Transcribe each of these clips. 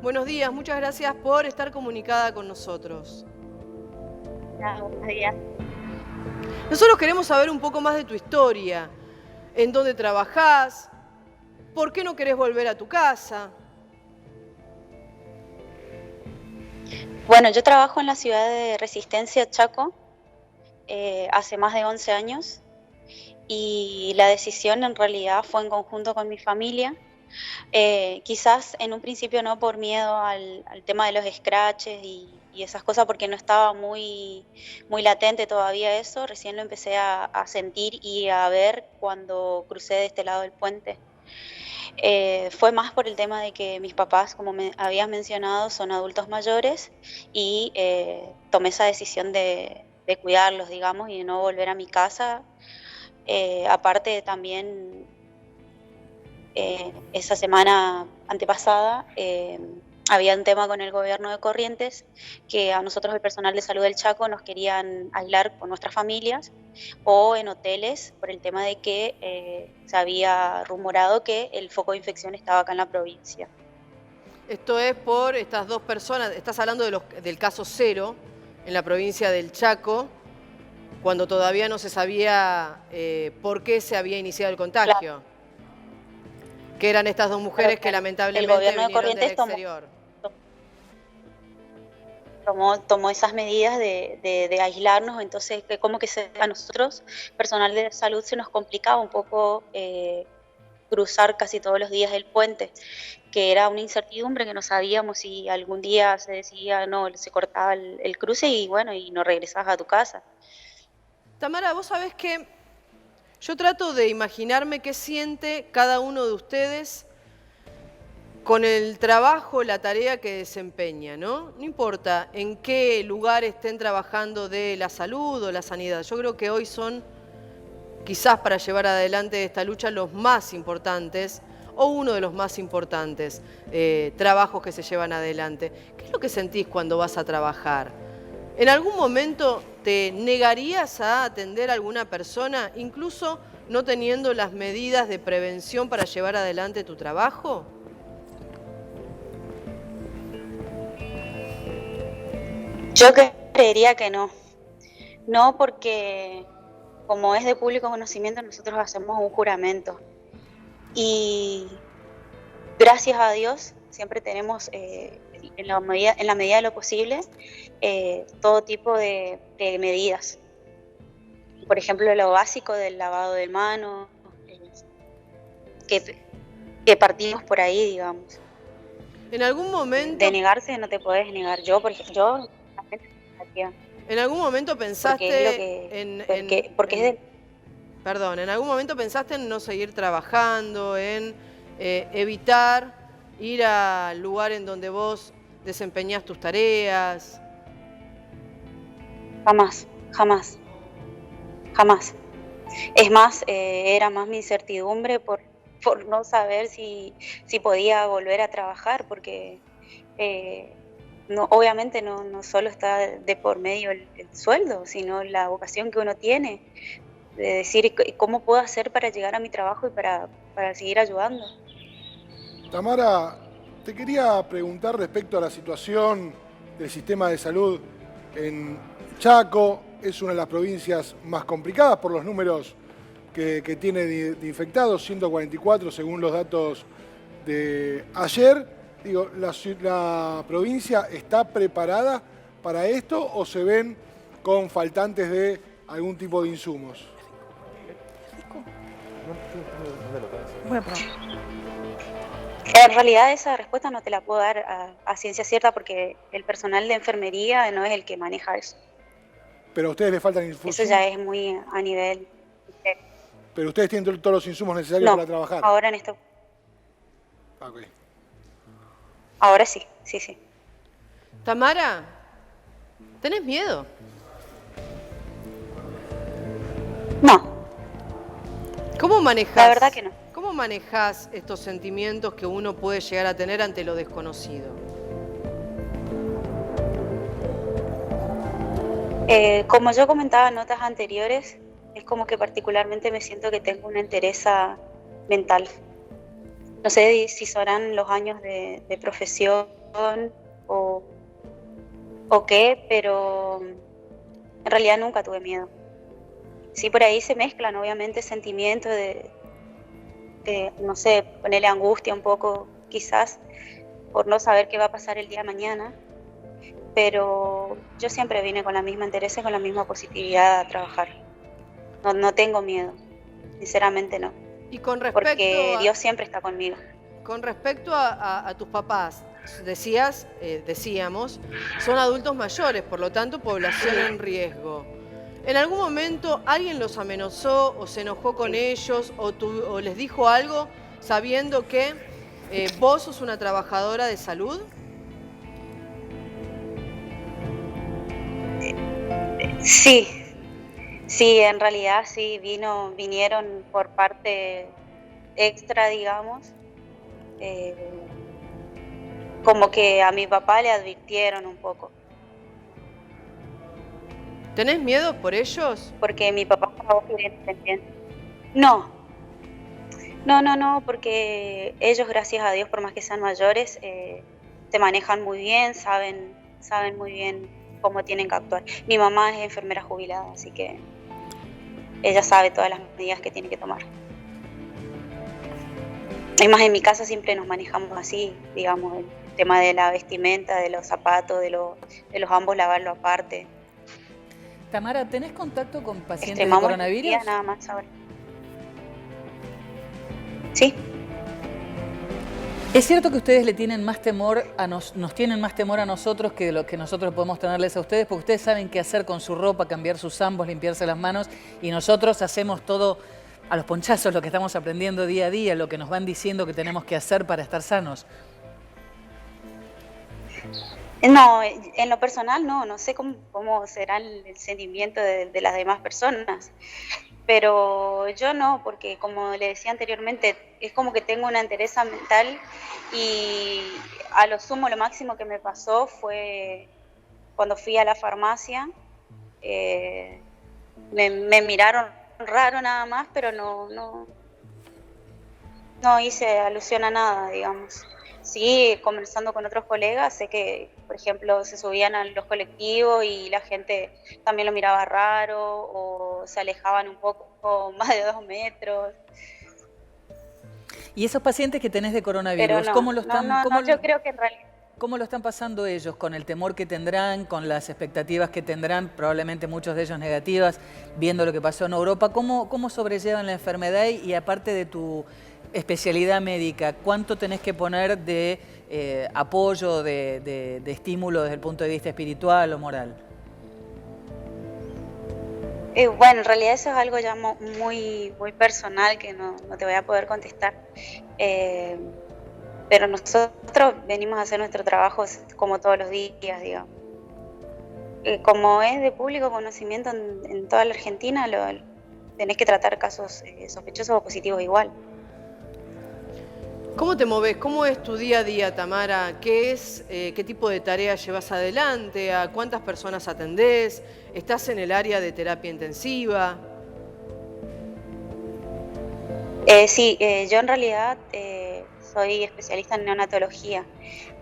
Buenos días, muchas gracias por estar comunicada con nosotros. Buenos días. Nosotros queremos saber un poco más de tu historia, en dónde trabajás, por qué no querés volver a tu casa. Bueno, yo trabajo en la ciudad de Resistencia, Chaco, hace más de 11 años y la decisión en realidad fue en conjunto con mi familia. Quizás en un principio no por miedo al tema de los scratches y esas cosas, porque no estaba muy latente todavía eso. Recién lo empecé a sentir y a ver cuando crucé de este lado del puente. Fue más por el tema de que mis papás, como me habías mencionado, son adultos mayores y tomé esa decisión de cuidarlos, digamos, y de no volver a mi casa. Aparte también esa semana antepasada había un tema con el gobierno de Corrientes, que a nosotros, el personal de salud del Chaco, nos querían aislar con nuestras familias o en hoteles por el tema de que se había rumorado que el foco de infección estaba acá en la provincia. Esto es por estas dos personas, estás hablando del caso cero en la provincia del Chaco, cuando todavía no se sabía por qué se había iniciado el Claro, contagio, que eran estas dos mujeres que claro. El lamentablemente gobierno de vinieron del Corrientes exterior. tomó esas medidas de aislarnos, entonces que como que a nosotros, personal de salud, se nos complicaba un poco cruzar casi todos los días el puente, que era una incertidumbre que no sabíamos si algún día se decía, no, se cortaba el cruce y bueno, y no regresabas a tu casa. Tamara, vos sabés que yo trato de imaginarme qué siente cada uno de ustedes con el trabajo, la tarea que desempeña, ¿no? No importa en qué lugar estén trabajando de la salud o la sanidad. Yo creo que hoy son, quizás para llevar adelante esta lucha, los más importantes o uno de los más importantes trabajos que se llevan adelante. ¿Qué es lo que sentís cuando vas a trabajar? ¿En algún momento te negarías a atender a alguna persona, incluso no teniendo las medidas de prevención para llevar adelante tu trabajo? Yo creería que no. No, porque como es de público conocimiento, nosotros hacemos un juramento. Y gracias a Dios, siempre tenemos, en la medida de lo posible, todo tipo de medidas. Por ejemplo, lo básico del lavado de manos, que, que partimos por ahí, digamos. ¿En algún De momento, negarse no te podés negar. Yo, por ejemplo, yo en algún momento porque es lo pensaste que, porque es de, perdón, en algún momento pensaste en no seguir trabajando, en evitar ir al lugar en donde vos desempeñás tus tareas? jamás, jamás, jamás. Es más, era más mi incertidumbre por no saber si podía volver a trabajar, porque eh, no, obviamente no solo está de por medio el sueldo, sino la vocación que uno tiene, de decir cómo puedo hacer para llegar a mi trabajo y para seguir ayudando. Tamara, te quería preguntar respecto a la situación del sistema de salud en Chaco. Es una de las provincias más complicadas por los números que tiene de infectados, 144 según los datos de ayer. Digo, ¿la provincia está preparada para esto o se ven con faltantes de algún tipo de insumos? Voy a probar. En realidad esa respuesta no te la puedo dar a ciencia cierta porque el personal de enfermería no es el que maneja eso. ¿Pero a ustedes les faltan Eso insumos? ya es muy a nivel. ¿Pero ustedes tienen todos los insumos necesarios No, para trabajar? ahora en esto, Ah, ok. ahora sí, sí, sí. Tamara, ¿tenés miedo? No, ¿Cómo manejás? la verdad que no. ¿Cómo manejás estos sentimientos que uno puede llegar a tener ante lo desconocido? Como yo comentaba en notas anteriores, es como que particularmente me siento que tengo una entereza mental. No sé si serán los años de profesión o, o qué, pero en realidad nunca tuve miedo. Sí, por ahí se mezclan obviamente sentimientos de no sé, ponerle angustia un poco quizás por no saber qué va a pasar el día de mañana, pero yo siempre vine con la misma interés y con la misma positividad a trabajar. No tengo miedo, sinceramente no, Y con respecto porque Dios siempre está conmigo. con respecto a tus papás, decíamos, son adultos mayores, por lo tanto, población en riesgo. ¿En algún momento alguien los amenazó o se enojó con ellos o les dijo algo sabiendo que vos sos una trabajadora de salud? Sí, sí, en realidad sí, vinieron por parte extra, digamos, como que a mi papá le advirtieron un poco, ¿Tenés miedo por ellos? porque mi papá trabaja independiente. No, no, porque ellos, gracias a Dios, por más que sean mayores, se manejan muy bien, saben muy bien cómo tienen que actuar. Mi mamá es enfermera jubilada, así que ella sabe todas las medidas que tiene que tomar. Es más, en mi casa siempre nos manejamos así, digamos, el tema de la vestimenta, de los zapatos, de los ambos lavarlo aparte. Tamara, ¿tenés contacto con pacientes de Extremamos el coronavirus? día nada más ahora. Sí. ¿Es cierto que ustedes le tienen más temor nos tienen más temor a nosotros que lo que nosotros podemos tenerles a ustedes? Porque ustedes saben qué hacer con su ropa, cambiar sus ambos, limpiarse las manos, y nosotros hacemos todo a los ponchazos, lo que estamos aprendiendo día a día, lo que nos van diciendo que tenemos que hacer para estar sanos. No, en lo personal no sé cómo será el sentimiento de las demás personas, pero yo no, porque como le decía anteriormente, es como que tengo una entereza mental y a lo sumo, lo máximo que me pasó fue cuando fui a la farmacia, me miraron raro nada más, pero no hice alusión a nada, digamos. Sí, conversando con otros colegas, sé que, por ejemplo, se subían a los colectivos y la gente también lo miraba raro o se alejaban un poco más de 2 metros. ¿Y esos pacientes que tenés de coronavirus, Pero no, cómo lo están, yo creo que en realidad... ¿Cómo lo están pasando ellos? ¿Con el temor que tendrán, con las expectativas que tendrán, probablemente muchos de ellos negativas, viendo lo que pasó en Europa? ¿Cómo sobrellevan la enfermedad? Y aparte de tu especialidad médica, ¿cuánto tenés que poner de apoyo, de estímulo desde el punto de vista espiritual o moral? Bueno, en realidad eso es algo ya muy personal que no te voy a poder contestar. Pero nosotros venimos a hacer nuestro trabajo como todos los días, digamos. Como es de público conocimiento en toda la Argentina, tenés que tratar casos sospechosos o positivos igual. ¿Cómo te moves? ¿Cómo es tu día a día, Tamara? ¿Qué tipo de tareas llevas adelante? ¿A cuántas personas atendés? ¿Estás en el área de terapia intensiva? Sí, yo en realidad soy especialista en neonatología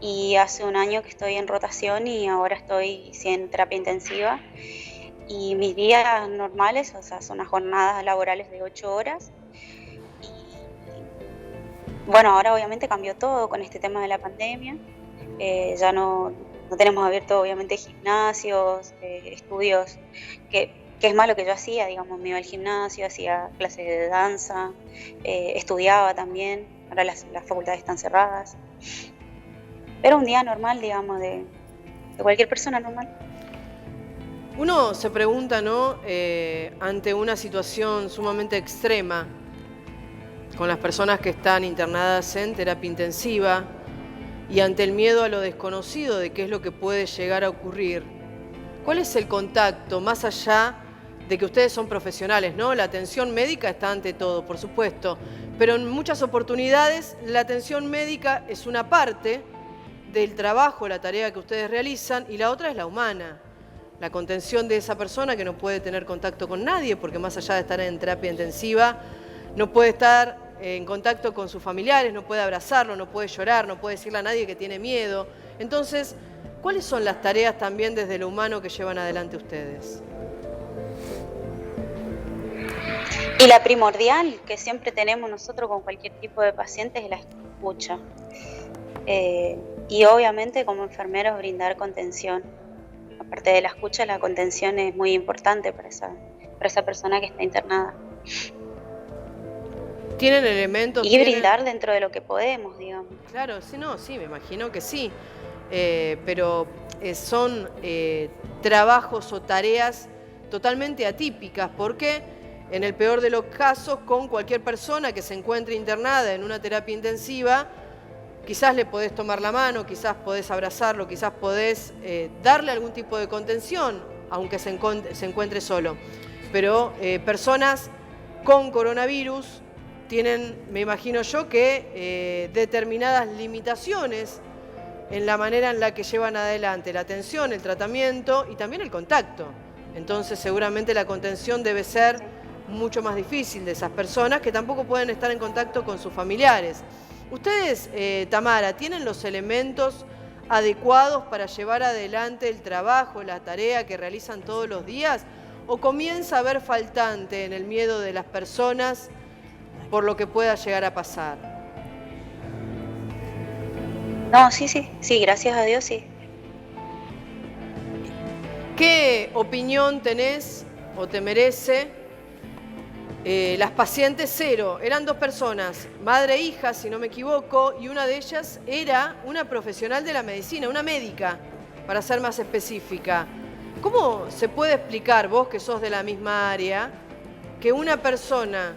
y hace un año que estoy en rotación y ahora estoy en terapia intensiva. Y mis días normales, o sea, son unas jornadas laborales de 8 horas. Bueno, ahora obviamente cambió todo con este tema de la pandemia. Ya no tenemos abierto obviamente gimnasios, estudios, que es más lo que yo hacía, digamos, me iba al gimnasio, hacía clases de danza, estudiaba también, ahora las facultades están cerradas. Era un día normal, digamos, de cualquier persona normal. Uno se pregunta, ¿no? Ante una situación sumamente extrema, con las personas que están internadas en terapia intensiva y ante el miedo a lo desconocido de qué es lo que puede llegar a ocurrir, ¿cuál es el contacto más allá de que ustedes son profesionales, ¿no? La atención médica está ante todo, por supuesto, pero en muchas oportunidades la atención médica es una parte del trabajo, la tarea que ustedes realizan, y la otra es la humana. La contención de esa persona que no puede tener contacto con nadie, porque más allá de estar en terapia intensiva, no puede estar en contacto con sus familiares, no puede abrazarlo, no puede llorar, no puede decirle a nadie que tiene miedo. Entonces, ¿cuáles son las tareas también desde lo humano que llevan adelante ustedes? Y la primordial que siempre tenemos nosotros con cualquier tipo de paciente es la escucha. Y obviamente como enfermeros brindar contención. Aparte de la escucha, la contención es muy importante para esa persona que está internada. ¿Tienen elementos? Y brindar dentro de lo que podemos, digamos. Claro, sí, no, sí, me imagino que sí. Pero son trabajos o tareas totalmente atípicas, porque en el peor de los casos, con cualquier persona que se encuentre internada en una terapia intensiva, quizás le podés tomar la mano, quizás podés abrazarlo, quizás podés darle algún tipo de contención, aunque se encuentre solo. Pero personas con coronavirus tienen, me imagino yo, que determinadas limitaciones en la manera en la que llevan adelante la atención, el tratamiento y también el contacto. Entonces seguramente la contención debe ser mucho más difícil de esas personas que tampoco pueden estar en contacto con sus familiares. Ustedes, Tamara, ¿tienen los elementos adecuados para llevar adelante el trabajo, la tarea que realizan todos los días? ¿O comienza a haber faltante en el miedo de las personas por lo que pueda llegar a pasar? No, sí, gracias a Dios, sí. ¿Qué opinión tenés o te merece las pacientes cero? Eran 2 personas, madre e hija, si no me equivoco, y una de ellas era una profesional de la medicina, una médica, para ser más específica. ¿Cómo se puede explicar, vos que sos de la misma área, que una persona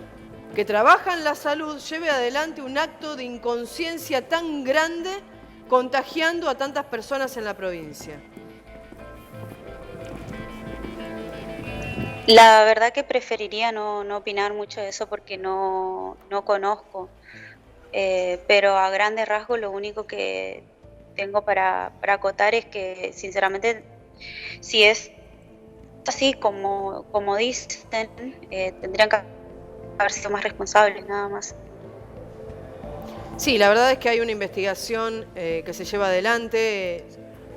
que trabaja en la salud lleve adelante un acto de inconsciencia tan grande contagiando a tantas personas en la provincia? La verdad que preferiría no opinar mucho de eso porque no conozco, pero a grandes rasgos lo único que tengo para acotar es que sinceramente si es así como dicen, tendrían que haber sido más responsables, nada más. Sí, la verdad es que hay una investigación que se lleva adelante.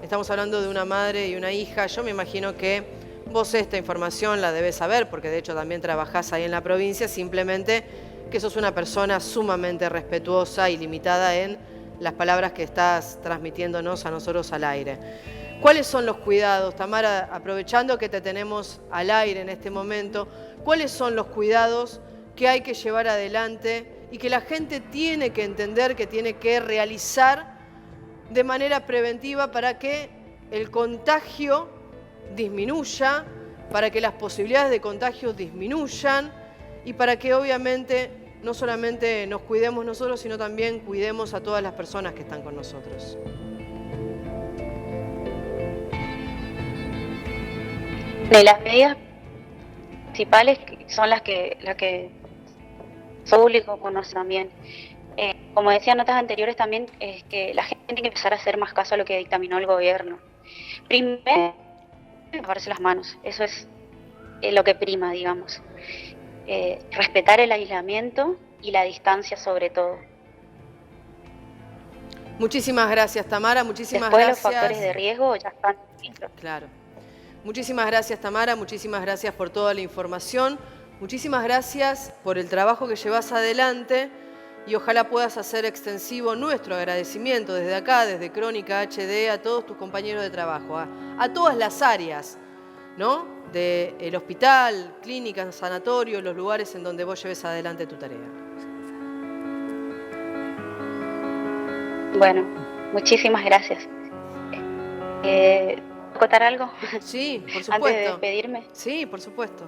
Estamos hablando de una madre y una hija. Yo me imagino que vos esta información la debés saber, porque de hecho también trabajás ahí en la provincia, simplemente que sos una persona sumamente respetuosa y limitada en las palabras que estás transmitiéndonos a nosotros al aire. ¿Cuáles son los cuidados, Tamara, aprovechando que te tenemos al aire en este momento, cuáles son los cuidados que hay que llevar adelante y que la gente tiene que entender, que tiene que realizar de manera preventiva para que el contagio disminuya, para que las posibilidades de contagio disminuyan y para que obviamente no solamente nos cuidemos nosotros, sino también cuidemos a todas las personas que están con nosotros? De las medidas principales son las que el público conoce también. Como decía en notas anteriores también, es que la gente tiene que empezar a hacer más caso a lo que dictaminó el gobierno. Primero, lavarse las manos, eso es lo que prima, digamos. Respetar el aislamiento y la distancia sobre todo. Muchísimas gracias, Tamara, muchísimas Después gracias. Los factores de riesgo ya están. Claro. Muchísimas gracias, Tamara, muchísimas gracias por toda la información, muchísimas gracias por el trabajo que llevas adelante y ojalá puedas hacer extensivo nuestro agradecimiento desde acá, desde Crónica HD, a todos tus compañeros de trabajo, a todas las áreas, ¿no? Del hospital, clínicas, sanatorios, los lugares en donde vos lleves adelante tu tarea. Bueno, muchísimas gracias. ¿Acotar algo? Sí, por supuesto. Antes de despedirme. Sí, por supuesto.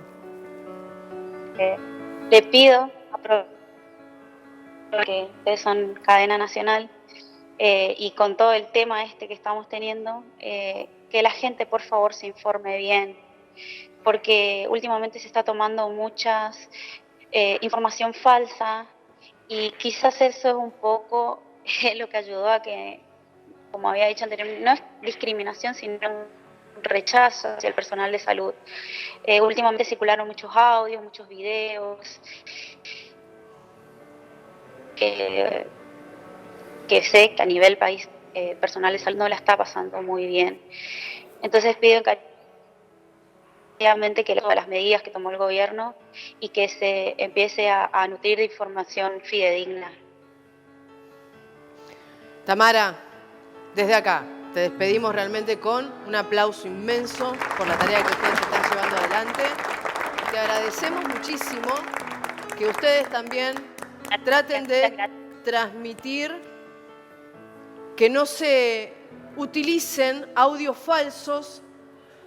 Le pido, porque ustedes son cadena nacional, y con todo el tema que estamos teniendo, que la gente por favor se informe bien, porque últimamente se está tomando mucha información falsa y quizás eso es un poco lo que ayudó a que, como había dicho anteriormente, no es discriminación, sino un rechazo hacia el personal de salud. Últimamente circularon muchos audios, muchos videos, que sé que a nivel país personal de salud no la está pasando muy bien. Entonces pido encarecidamente que todas las medidas que tomó el gobierno y que se empiece a nutrir de información fidedigna. Tamara, desde acá te despedimos realmente con un aplauso inmenso por la tarea que ustedes están llevando adelante. Te agradecemos muchísimo que ustedes también traten de transmitir que no se utilicen audios falsos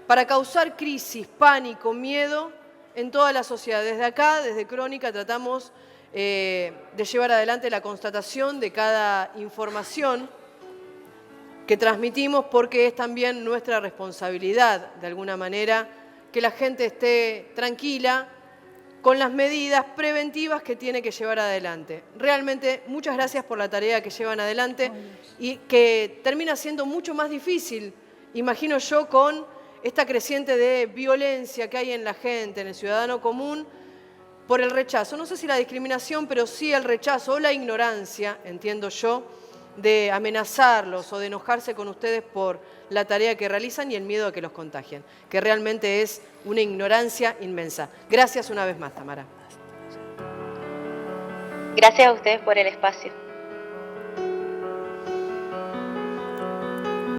para causar crisis, pánico, miedo en toda la sociedad. Desde acá, desde Crónica, tratamos de llevar adelante la constatación de cada información que transmitimos, porque es también nuestra responsabilidad, de alguna manera, que la gente esté tranquila con las medidas preventivas que tiene que llevar adelante. Realmente, muchas gracias por la tarea que llevan adelante y que termina siendo mucho más difícil, imagino yo, con esta creciente de violencia que hay en la gente, en el ciudadano común, por el rechazo. No sé si la discriminación, pero sí el rechazo o la ignorancia, entiendo yo, de amenazarlos o de enojarse con ustedes por la tarea que realizan y el miedo a que los contagien, que realmente es una ignorancia inmensa. Gracias una vez más, Tamara. Gracias a ustedes por el espacio.